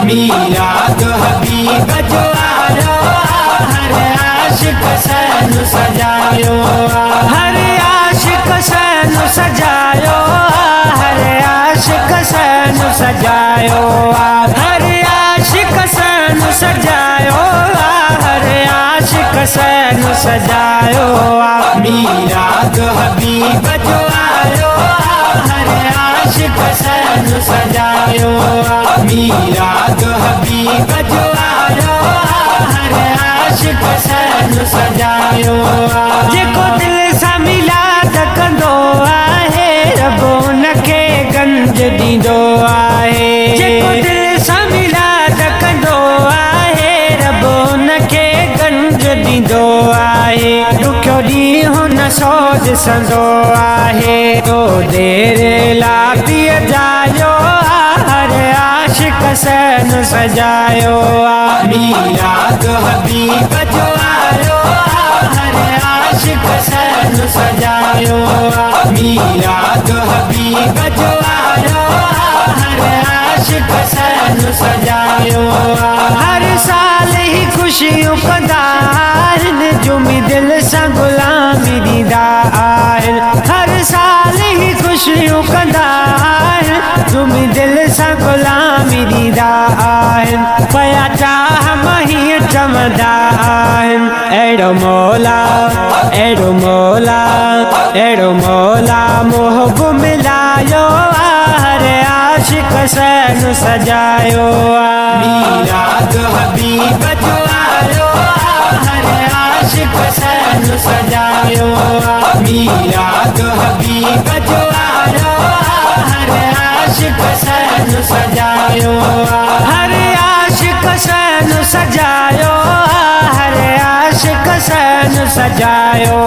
मीराद हबीब जो आयो हर आशिक सैन सजायो हर आशिक सैन सजायो हर आशिक सैन सजायो हर आशिक सैन सजायो हर आशिक सैन सजायो मीराद हबीब जो आयो हर आशिक सैन सजायो मीराद हबीब जो आयो हर आशिक सैन सजायो जेको दिल सां मिलाद कंदो आहे रब उनखे गंज ॾींदो आहे जेको दिल सां मिलाद कंदो आहे रब उनखे गंज ॾींदो आहे ॾुखियो ॾींहुं हुन सो ॾिसंदो आहे तो देर लापीअ जायो हर आशिक सैन सजायो मीराद हबीब जो आयो हर आशिक सैन सजायो मीराद हबीब जो आयो हर आशिक सैन सजायो हर साल ही खुशियों कंदा आहिनि जुमी दिल सां गुलामी ॾींदा आहिनि हर साल ही खुशियों कंदा आहिनि जुमी दिल सां गुलामी ॾींदा आहिनि पया चाह मही चमंदा आहिनि अहिड़ो मौला अहिड़ो मौला अहिड़ो मौला मोहब मिलायो हर आशिक सैन सजायो मीराद हबीब जो आयो हर आशिक सैन सजायो मीराद हबीब जो आयो हर आशिक सैन सजायो हर आशिक सैन सजायो हर आशिक सैन सजायो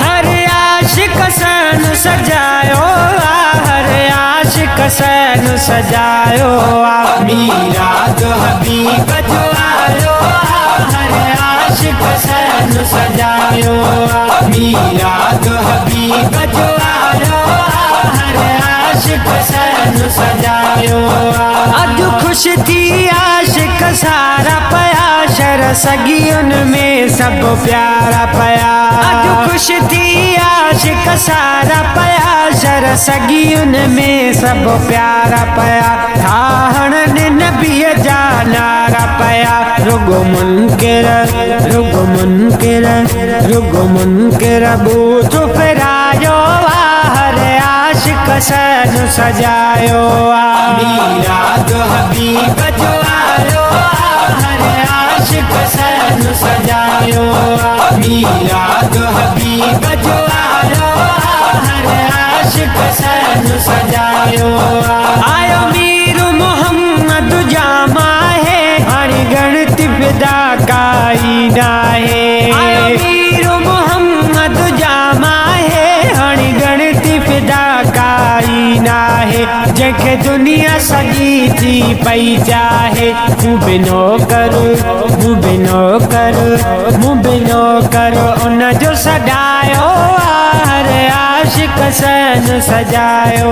हर आशिक सैन सजायो हर आशिक सैन सजायो मीराद हबीब जो आयो हर आशिक सैन सजायो मीराद हबीब जो आयो हर आशिक सैन सजायो अज खुश थी आशिक सारा पया शर सगियुन में सब प्यारा पया अज खुश थी आशिक सारा पया शर सगियुन में सब प्यारा पया ठाहण नबीअ जा नारा पया रुगो मुनकिर रुगो मुनकिर रुगो मुनकिर बूथ फिरायो हर आशिक सैन सजायो मीराद हबीब जो आयो हर आशिक सैन सजायो मीराद हबीब जो आयो हर आशिक सैन सजायो आयो मीर मोहम्मद जामा है हाणे गणति फिदा काई नाहे आयो मीर मोहम्मद जामा है हाणे गणति फिदा काई नाहे जंहिंखे दुनिया सॼी थी पई चाहे मूं बिनो कर मूं बिनो कर मूं बिनो कर उनजो सॾायो हर आशिक सैन सजायो